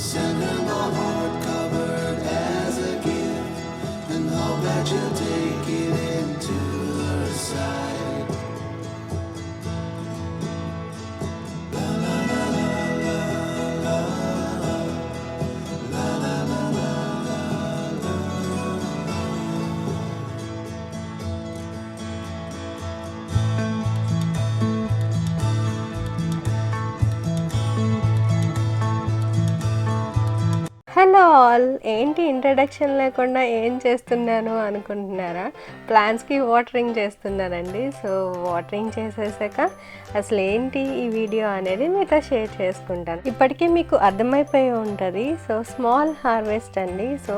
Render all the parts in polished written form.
Send her the heart covered as a gift, and hope that you'll take it into her side. La la la la la la la la la la la. Hello all, ఏంటి introduction లేకుండా ఏం చేస్తున్నాను అనుకుంటున్నారా? ప్లాంట్స్కి watering చేస్తున్నానండి. So watering చేసేసాక అసలు ఏంటి ఈ video అనేది మీతో షేర్ చేసుకుంటాను. ఇప్పటికీ మీకు అర్థమైపోయి ఉంటుంది. సో స్మాల్ హార్వెస్ట్ అండి. సో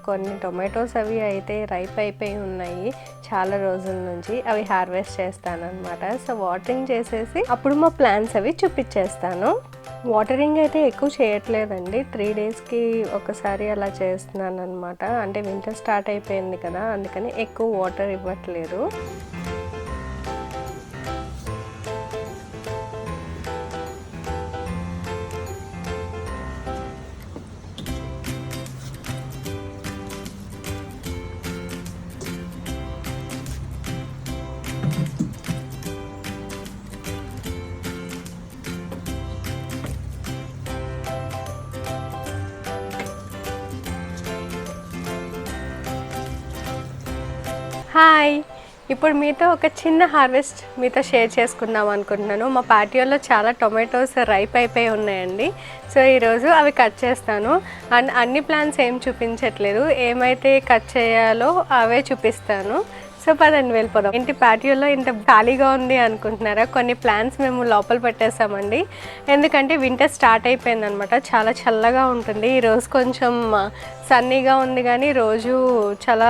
కొన్ని టొమాటోస్ అవి అయితే రైప్ అయిపోయి ఉన్నాయి చాలా రోజుల నుంచి. అవి హార్వెస్ట్ చేస్తాను అనమాట. సో వాటరింగ్ చేసేసి అప్పుడు మా ప్లాంట్స్ అవి చూపించేస్తాను. వాటరింగ్ అయితే ఎక్కువ చేయట్లేదండి, 3 డేస్కి ఒకసారి అలా చేస్తున్నాను అనమాట. అంటే వింటర్ స్టార్ట్ అయిపోయింది కదా, అందుకని ఎక్కువ వాటర్ ఇవ్వట్లేదు. హాయ్, ఇప్పుడు మీతో ఒక చిన్న హార్వెస్ట్ మీతో షేర్ చేసుకుందాం అనుకుంటున్నాను. మా పాటియోలో చాలా టొమాటోస్ రైప్ అయిపోయి ఉన్నాయండి. సో ఈరోజు అవి కట్ చేస్తాను. అండ్ అన్ని ప్లాంట్స్ ఏం చూపించట్లేదు, ఏమైతే కట్ చేయాలో అవే చూపిస్తాను. సో పదండి వెళ్ళిపోదాం. ఏంటి పాటియోలో ఇంత ఖాళీగా ఉంది అనుకుంటున్నారా? కొన్ని ప్లాంట్స్ మేము లోపల పెట్టేసామండి, ఎందుకంటే వింటర్ స్టార్ట్ అయిపోయింది అనమాట. చాలా చల్లగా ఉంటుంది. ఈరోజు కొంచెం సన్నీగా ఉంది, కానీ రోజు చాలా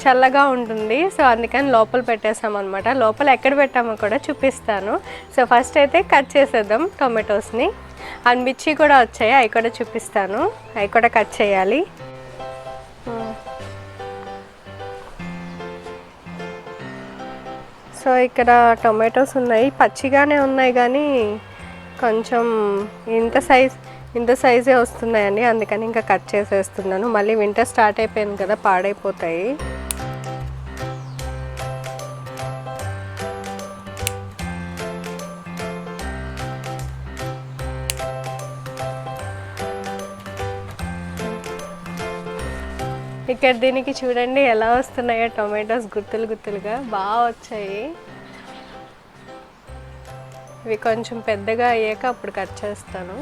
చల్లగా ఉంటుంది. సో అందుకని లోపల పెట్టేసామన్నమాట. లోపల ఎక్కడ పెట్టామో కూడా చూపిస్తాను. సో ఫస్ట్ అయితే కట్ చేసేద్దాం టొమాటోస్ని. అండ్ మిర్చి కూడా వచ్చాయి, అవి కూడా చూపిస్తాను. అవి కూడా కట్ చేయాలి. సో ఇక్కడ టొమాటోస్ ఉన్నాయి, పచ్చిగానే ఉన్నాయి, కానీ కొంచెం ఇంత సైజే వస్తున్నాయండి. అందుకని ఇంకా కట్ చేసేస్తున్నాను. మళ్ళీ వింటర్ స్టార్ట్ అయిపోయింది కదా, పాడైపోతాయి. ఇక్కడ దీనికి చూడండి ఎలా వస్తున్నాయో టొమాటోస్, గుత్తులు గుత్తులుగా బాగా వచ్చాయి. ఇవి కొంచెం పెద్దగా అయ్యాక అప్పుడు కట్ చేస్తాను.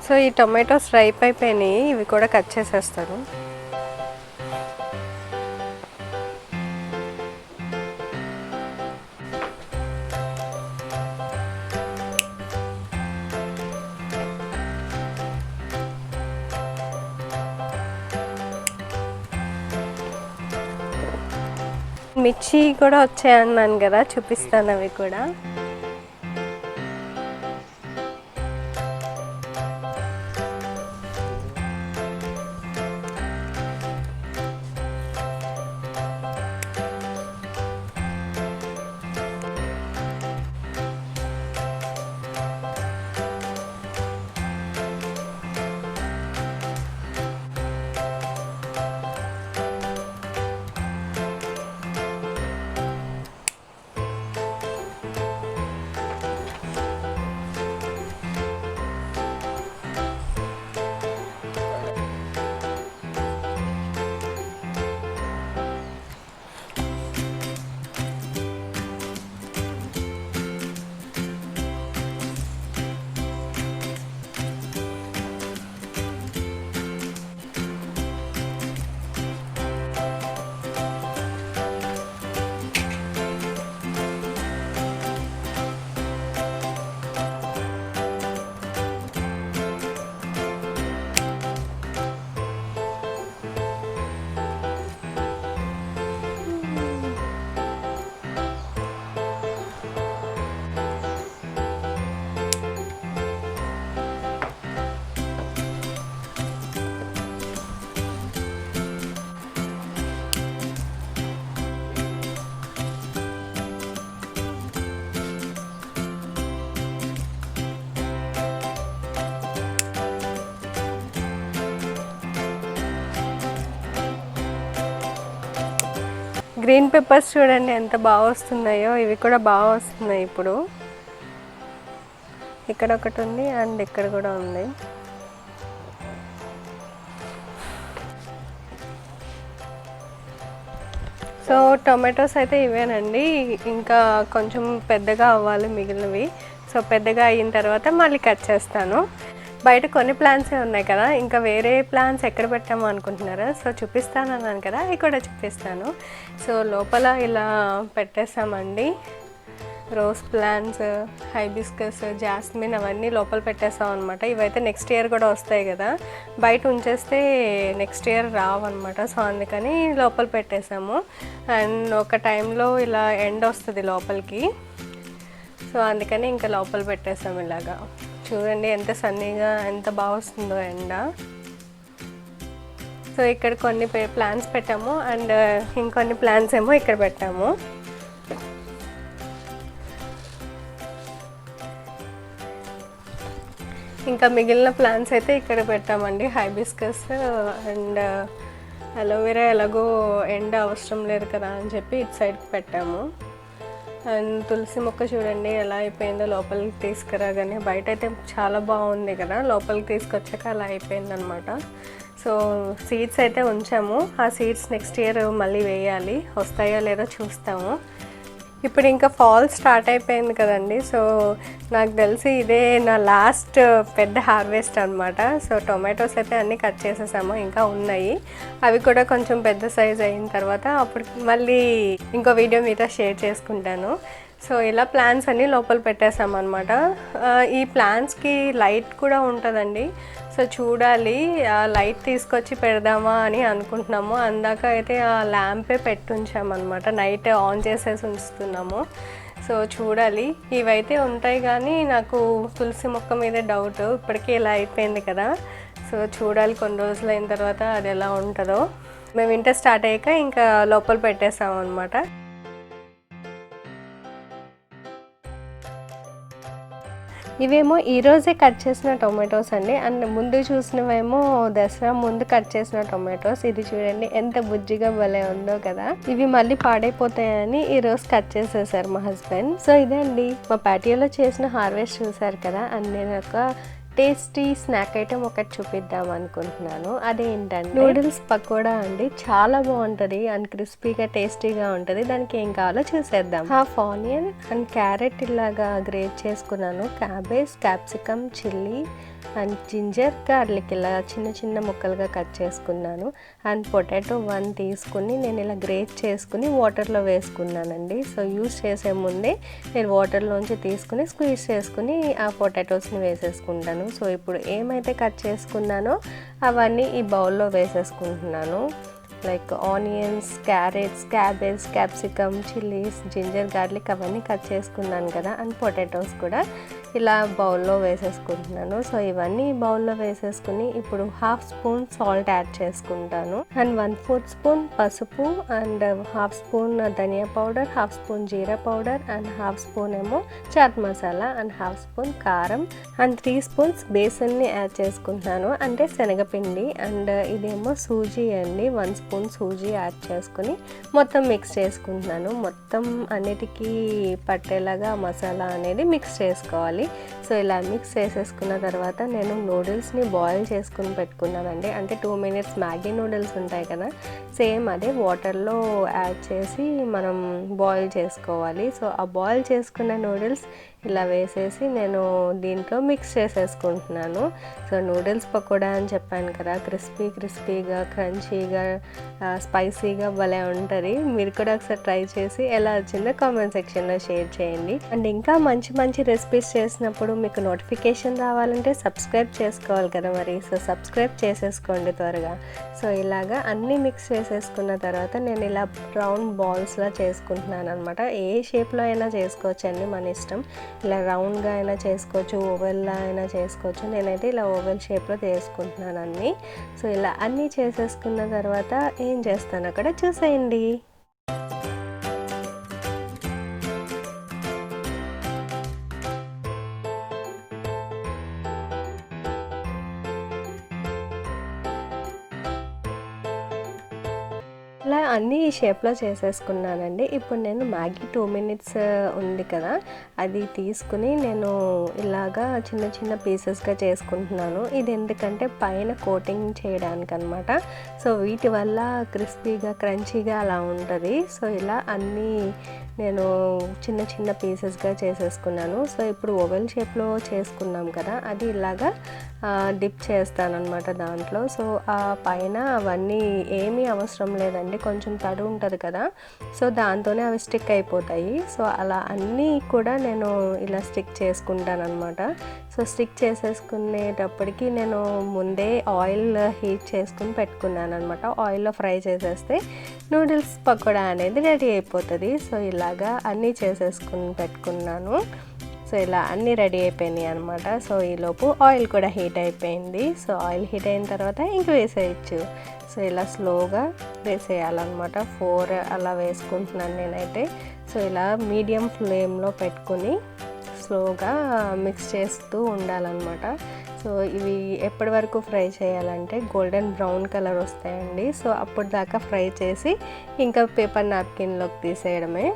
సో ఈ టొమాటోస్ రైప్ అయిపోయినాయి, ఇవి కూడా కట్ చేసేస్తాను. మిర్చి కూడా వచ్చాయన్నాను కదా, చూపిస్తాను అవి కూడా. గ్రీన్ పెప్పర్స్ చూడండి ఎంత బాగా వస్తున్నాయో, ఇవి కూడా బాగా వస్తున్నాయి ఇప్పుడు. ఇక్కడ ఒకటి ఉంది అండ్ ఇక్కడ కూడా ఉంది. సో టొమాటోస్ అయితే ఇవేనండి, ఇంకా కొంచెం పెద్దగా అవ్వాలి మిగిలినవి. సో పెద్దగా అయిన తర్వాత మళ్ళీ కట్ చేస్తాను. బయట కొన్ని ప్లాంట్సే ఉన్నాయి కదా, ఇంకా వేరే ప్లాంట్స్ ఎక్కడ పెట్టాము అనుకుంటున్నారా? సో చూపిస్తాను అన్నాను కదా, అవి కూడా చూపిస్తాను. సో లోపల ఇలా పెట్టేసామండి. రోజ్ ప్లాంట్స్, హైబిస్కస్, జాస్మిన్ అవన్నీ లోపల పెట్టేసాం అనమాట. ఇవైతే నెక్స్ట్ ఇయర్ కూడా వస్తాయి కదా, బయట ఉంచేస్తే నెక్స్ట్ ఇయర్ రావన్నమాట. సో అందుకని లోపల పెట్టేసాము. అండ్ ఒక టైంలో ఇలా ఎండ వస్తుంది లోపలికి, సో అందుకని ఇంకా లోపల పెట్టేసాము. ఇలాగా చూడండి ఎంత సన్నీగా ఎంత బాగా వస్తుందో ఎండ. సో ఇక్కడ కొన్ని ప్లాంట్స్ పెట్టాము అండ్ ఇంకొన్ని ప్లాంట్స్ ఏమో ఇక్కడ పెట్టాము. ఇంకా మిగిలిన ప్లాంట్స్ అయితే ఇక్కడ పెట్టామండి. హైబిస్కస్ అండ్ అలోవెరా ఎలాగో ఎండ అవసరం లేదు కదా అని చెప్పి ఇటు సైడ్కి పెట్టాము. అండ్ తులసి మొక్క చూడండి ఎలా అయిపోయిందో లోపలికి తీసుకురాగానే. బయట అయితే చాలా బాగుంది కదా, లోపలికి తీసుకొచ్చాక అలా అయిపోయిందనమాట. సో సీడ్స్ అయితే ఉంచాము, ఆ సీడ్స్ నెక్స్ట్ ఇయర్ మళ్ళీ వేయాలి, వస్తాయో లేదో చూస్తాము. ఇప్పుడు ఇంకా ఫాల్ స్టార్ట్ అయిపోయింది కదండి. సో నాకు తెలిసి ఇదే నా లాస్ట్ పెద్ద హార్వెస్ట్ అనమాట. సో టొమాటోస్ అయితే అన్నీ కట్ చేసేసాము, ఇంకా ఉన్నాయి. అవి కూడా కొంచెం పెద్ద సైజ్ అయిన తర్వాత అప్పుడు మళ్ళీ ఇంకో వీడియో మీతో షేర్ చేసుకుంటాను. సో ఇలా ప్లాంట్స్ అన్నీ లోపల పెట్టేసాం అనమాట. ఈ ప్లాంట్స్కి లైట్ కూడా ఉంటుందండి. సో చూడాలి, ఆ లైట్ తీసుకొచ్చి పెడదామా అని అనుకుంటున్నాము. అందాక అయితే ఆ ల్యాంపే పెట్టుంచామన్నమాట, నైట్ ఆన్ చేసేసి ఉంచుతున్నాము. సో చూడాలి, ఇవైతే ఉంటాయి కానీ నాకు తులసి మొక్క మీద డౌట్. ఇప్పటికే ఇలా అయిపోయింది కదా, సో చూడాలి కొన్ని రోజులు అయిన తర్వాత అది ఎలా ఉంటుందో. మేము వింటర్ స్టార్ట్ అయ్యాక ఇంకా లోపల పెట్టేసాము అనమాట. ఇవేమో ఈరోజే కట్ చేసిన టొమాటోస్ అండి. అండ్ ముందు చూసినవేమో దసరా ముందు కట్ చేసిన టొమాటోస్. ఇది చూడండి ఎంత బుజ్జిగా భలే ఉందో కదా. ఇవి మళ్ళీ పాడైపోతాయని ఈరోజు కట్ చేసేసారు మా హస్బెండ్. సో ఇదే అండి మా పాటియోలో చేసిన హార్వెస్ట్ చూసారు కదా. అండ్ నేను ఒక టేస్టీ స్నాక్ ఐటెం ఒకటి చూపిద్దాం అనుకుంటున్నాను. అదేంటంటే నూడిల్స్ పకోడా అండి. చాలా బాగుంటుంది అండ్ క్రిస్పీగా టేస్టీగా ఉంటుంది. దానికి ఏం కావాలో చూసేద్దాం. హాఫ్ ఆనియన్ అండ్ క్యారెట్ ఇలాగా గ్రేట్ చేసుకున్నాను. Cabbage, capsicum, chilli and ginger, garlic ఇలా చిన్న చిన్న ముక్కలుగా కట్ చేసుకున్నాను. అండ్ పొటాటో 1 తీసుకుని నేను ఇలా గ్రేట్ చేసుకుని వాటర్లో వేసుకున్నానండి. సో యూస్ చేసే ముందే నేను వాటర్లోంచి తీసుకుని స్క్వీజ్ చేసుకుని ఆ పొటాటోస్ని వేసేసుకుంటాను. సో ఇప్పుడు ఏమైతే కట్ చేసుకున్నానో అవన్నీ ఈ బౌల్లో వేసేసుకుంటున్నాను. Like onions, carrots, cabbage, capsicum, chillies, ginger, garlic అవన్నీ కట్ చేసుకున్నాను కదా. అండ్ పొటాటోస్ కూడా ఇలా బౌల్లో వేసేసుకుంటున్నాను. సో ఇవన్నీ బౌల్లో వేసేసుకుని ఇప్పుడు 1/2 స్పూన్ సాల్ట్ యాడ్ చేసుకుంటాను. అండ్ 1/4 స్పూన్ పసుపు అండ్ 1/2 స్పూన్ ధనియా పౌడర్, 1/2 స్పూన్ జీరా పౌడర్ అండ్ 1/2 స్పూన్ ఏమో చాట్ మసాలా అండ్ 1/2 స్పూన్ కారం అండ్ 3 స్పూన్స్ బేసన్ని యాడ్ చేసుకుంటున్నాను, అంటే శనగపిండి. అండ్ ఇదేమో సూజీ అండి, 1 స్పూన్ సూజీ యాడ్ చేసుకుని మొత్తం మిక్స్ చేసుకుంటున్నాను. మొత్తం అన్నిటికీ పట్టేలాగా మసాలా అనేది మిక్స్ చేసుకోవాలి. సో ఇలా మిక్స్ చేసేసుకున్న తర్వాత నేను నూడిల్స్ని బాయిల్ చేసుకుని పెట్టుకున్నానండి. అంటే 2 మినిట్స్ మ్యాగీ నూడిల్స్ ఉంటాయి కదా, సేమ్ అదే వాటర్లో యాడ్ చేసి మనం బాయిల్ చేసుకోవాలి. సో ఆ బాయిల్ చేసుకున్న నూడిల్స్ ఇలా వేసేసి నేను దీంట్లో మిక్స్ చేసేసుకుంటున్నాను. సో నూడిల్స్ పకోడా అని చెప్పాను కదా, క్రిస్పీగా క్రంచీగా స్పైసీగా భలే ఉంటుంది. మీరు కూడా ఒకసారి ట్రై చేసి ఎలా వచ్చిందో కామెంట్ సెక్షన్లో షేర్ చేయండి. అండ్ ఇంకా మంచి మంచి రెసిపీస్ చేసినప్పుడు మీకు నోటిఫికేషన్ రావాలంటే సబ్స్క్రైబ్ చేసుకోవాలి కదా మరి. సో సబ్స్క్రైబ్ చేసేసుకోండి త్వరగా. సో ఇలాగా అన్నీ మిక్స్ చేసేసుకున్న తర్వాత నేను ఇలా రౌండ్ బాల్స్లా చేసుకుంటున్నాను అనమాట. ఏ షేప్లో అయినా చేసుకోవచ్చు అండి, మన ఇష్టం. ఇలా రౌండ్గా అయినా చేసుకోవచ్చు, ఓవెల్లా అయినా చేసుకోవచ్చు. నేనైతే ఇలా ఓవెల్ షేప్లో చేసుకుంటున్నాను అన్నీ. సో ఇలా అన్నీ చేసేసుకున్న తర్వాత ఏం చేస్తాను అక్కడ చూసేయండి. అలా అన్నీ ఈ షేప్లో చేసేసుకున్నానండి. ఇప్పుడు నేను మ్యాగీ 2 మినిట్స్ ఉంది కదా, అది తీసుకుని నేను ఇలాగా చిన్న చిన్న పీసెస్గా చేసుకుంటున్నాను. ఇది ఎందుకంటే పైన కోటింగ్ చేయడానికి అనమాట. సో వీటి వల్ల క్రిస్పీగా క్రంచీగా అలా ఉంటుంది. సో ఇలా అన్నీ నేను చిన్న చిన్న పీసెస్గా చేసేసుకున్నాను. సో ఇప్పుడు ఓవెల్ షేప్లో చేసుకున్నాం కదా, అది ఇలాగా డిప్ చేస్తానన్నమాట దాంట్లో. సో ఆ పైన అవన్నీ ఏమీ అవసరం లేదండి, కొంచెం తడి ఉంటుంది కదా, సో దాంతోనే అవి స్టిక్ అయిపోతాయి. సో అలా అన్నీ కూడా నేను ఇలా స్టిక్ చేసుకుంటాను అనమాట. సో స్టిక్ చేసేసుకునేటప్పటికి నేను ముందే ఆయిల్ హీట్ చేసుకుని పెట్టుకున్నాను అనమాట. ఆయిల్లో ఫ్రై చేసేస్తే నూడిల్స్ పకోడా అనేది రెడీ అయిపోతుంది. సో ఇలాగా అన్నీ చేసేసుకుని పెట్టుకున్నాను. సో ఇలా అన్నీ రెడీ అయిపోయినాయి అనమాట. సో ఈలోపు ఆయిల్ కూడా హీట్ అయిపోయింది. సో ఆయిల్ హీట్ అయిన తర్వాత ఇంక వేసేయచ్చు. సో ఇలా స్లోగా వేసేయాలన్నమాట. 4 అలా వేసుకుంటున్నాను నేనైతే. సో ఇలా మీడియం ఫ్లేమ్లో పెట్టుకుని స్లోగా మిక్స్ చేస్తూ ఉండాలన్నమాట. సో ఇవి ఎప్పటి వరకు ఫ్రై చేయాలంటే గోల్డెన్ బ్రౌన్ కలర్ వస్తాయండి. సో అప్పుడు దాకా ఫ్రై చేసి ఇంకా పేపర్ నాప్కిన్లోకి తీసేయడమే.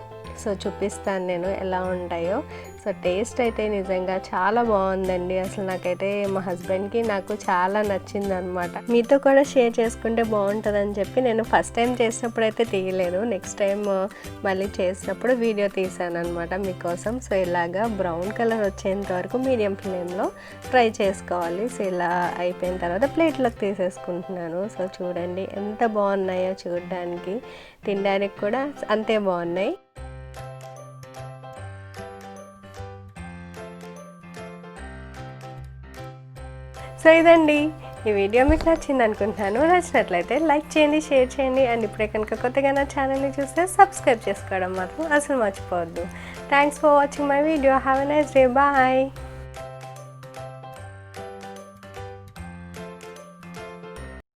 సో చూపిస్తాను నేను ఎలా ఉంటాయో. సో టేస్ట్ అయితే నిజంగా చాలా బాగుందండి. అసలు నాకైతే మా హస్బెండ్కి నాకు చాలా నచ్చిందనమాట. మీతో కూడా షేర్ చేసుకుంటే బాగుంటుందని చెప్పి నేను ఫస్ట్ టైం చేసినప్పుడు అయితే తీయలేదు. నెక్స్ట్ టైం మళ్ళీ చేసినప్పుడు వీడియో తీసాను అనమాట మీకోసం. సో ఇలాగా బ్రౌన్ కలర్ వచ్చేంత వరకు మీడియం ఫ్లేమ్లో ఫ్రై చేసుకోవాలి. సో ఇలా అయిపోయిన తర్వాత ప్లేట్లోకి తీసేసుకుంటున్నాను. సో చూడండి ఎంత బాగున్నాయో చూడడానికి, తినడానికి కూడా అంతే బాగున్నాయి. సో ఇదండి ఈ వీడియో మీకు నచ్చింది అనుకుంటున్నాను. నచ్చినట్లయితే లైక్ చేయండి, షేర్ చేయండి. అండ్ ఇప్పుడే కనుక కొత్తగా నా ఛానల్ని చూస్తే సబ్స్క్రైబ్ చేసుకోవడం మాత్రం అసలు మర్చిపోవద్దు. Thanks for watching my video. Have a nice day. Bye.